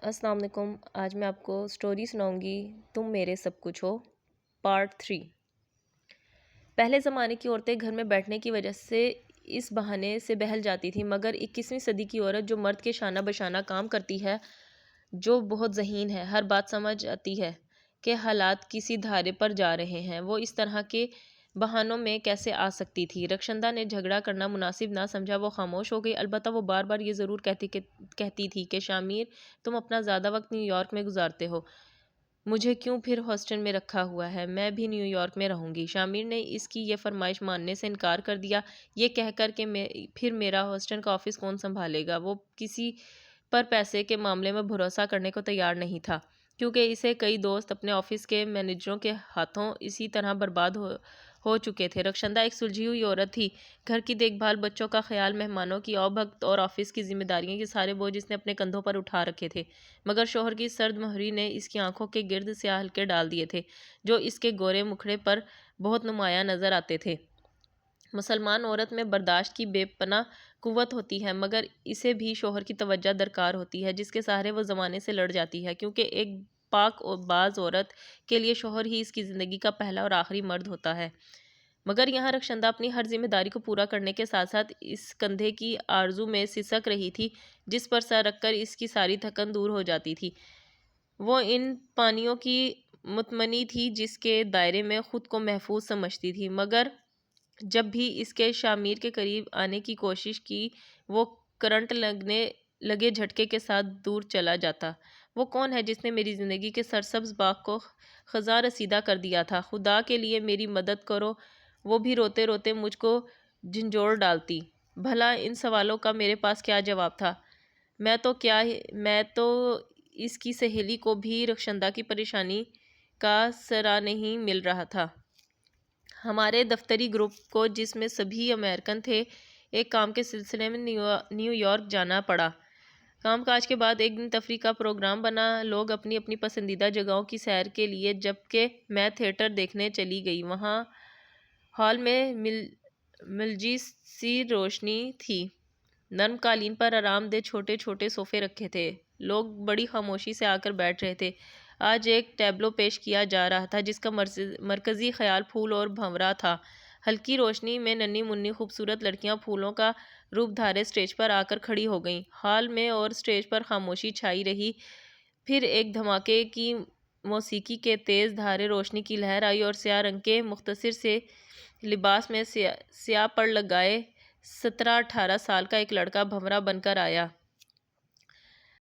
السلام علیکم۔ آج میں آپ کو سٹوری سناؤں گی تم میرے سب کچھ ہو، پارٹ 3۔ پہلے زمانے کی عورتیں گھر میں بیٹھنے کی وجہ سے اس بہانے سے بہل جاتی تھیں، مگر 21ویں صدی کی عورت جو مرد کے شانہ بشانہ کام کرتی ہے، جو بہت ذہین ہے، ہر بات سمجھ آتی ہے کہ حالات کسی دھارے پر جا رہے ہیں، وہ اس طرح کے بہانوں میں کیسے آ سکتی تھی؟ رخشندہ نے جھگڑا کرنا مناسب نہ سمجھا، وہ خاموش ہو گئی۔ البتہ وہ بار بار یہ ضرور کہتی تھی کہ شامیر، تم اپنا زیادہ وقت نیو یارک میں گزارتے ہو، مجھے کیوں پھر ہاسٹن میں رکھا ہوا ہے؟ میں بھی نیو یارک میں رہوں گی۔ شامیر نے اس کی یہ فرمائش ماننے سے انکار کر دیا، یہ کہہ کر کہ پھر میرا ہاسٹن کا آفس کون سنبھالے گا؟ وہ کسی پر پیسے کے معاملے میں بھروسہ کرنے کو تیار نہیں تھا، کیونکہ اسے کئی دوست اپنے آفس کے مینیجروں کے ہاتھوں اسی طرح برباد ہو چکے تھے۔ رخشندہ ایک سلجھی ہوئی عورت تھی، گھر کی دیکھ بھال، بچوں کا خیال، مہمانوں کی آؤ بھگت اور آفس کی ذمہ داریاں، یہ سارے بوجھ اس نے اپنے کندھوں پر اٹھا رکھے تھے۔ مگر شوہر کی سرد مہری نے اس کی آنکھوں کے گرد سیاہ حلقے ڈال دیے تھے، جو اس کے گورے مکھڑے پر بہت نمایاں نظر آتے تھے۔ مسلمان عورت میں برداشت کی بے پناہ قوت ہوتی ہے، مگر اسے بھی شوہر کی توجہ درکار ہوتی ہے، جس کے سہارے وہ زمانے سے لڑ جاتی ہے، کیونکہ ایک پاک باز عورت کے لیے شوہر ہی اس کی زندگی کا پہلا اور آخری مرد ہوتا ہے۔ مگر یہاں رخشندہ اپنی ہر ذمہ داری کو پورا کرنے کے ساتھ ساتھ اس کندھے کی آرزو میں سسک رہی تھی، جس پر سر رکھ کر اس کی ساری تھکن دور ہو جاتی تھی۔ وہ ان پانیوں کی متمنی تھی جس کے دائرے میں خود کو محفوظ سمجھتی تھی، مگر جب بھی اس کے شامیر کے قریب آنے کی کوشش کی، وہ کرنٹ لگے جھٹکے کے ساتھ دور چلا جاتا۔ وہ کون ہے جس نے میری زندگی کے سرسبز باغ کو خزاں رسیدہ کر دیا تھا؟ خدا کے لیے میری مدد کرو۔ وہ بھی روتے روتے مجھ کو جھنجھوڑ ڈالتی۔ بھلا ان سوالوں کا میرے پاس کیا جواب تھا؟ میں تو اس کی سہیلی کو بھی رخشندہ کی پریشانی کا سرا نہیں مل رہا تھا۔ ہمارے دفتری گروپ کو، جس میں سبھی امریکن تھے، ایک کام کے سلسلے میں نیو یارک جانا پڑا۔ کام کاج کے بعد ایک دن تفریح کا پروگرام بنا، لوگ اپنی اپنی پسندیدہ جگہوں کی سیر کے لیے، جبکہ میں تھیٹر دیکھنے چلی گئی۔ وہاں ہال میں ملجی سی روشنی تھی، نرم قالین پر آرام دہ چھوٹے چھوٹے صوفے رکھے تھے، لوگ بڑی خاموشی سے آ کر بیٹھ رہے تھے۔ آج ایک ٹیبلو پیش کیا جا رہا تھا جس کا مرکزی خیال پھول اور بھنورا تھا۔ ہلکی روشنی میں ننھی منھی خوبصورت لڑکیاں پھولوں کا روپ دھارے اسٹیج پر آ کر کھڑی ہو گئیں۔ ہال میں اور اسٹیج پر خاموشی چھائی رہی، پھر ایک دھماکے کی موسیقی کے تیز دھارے روشنی کی لہر آئی اور سیاہ رنگ کے مختصر سے لباس میں سیاہ پڑ لگائے 17-18 سال کا ایک لڑکا بھنورا بن کر آیا۔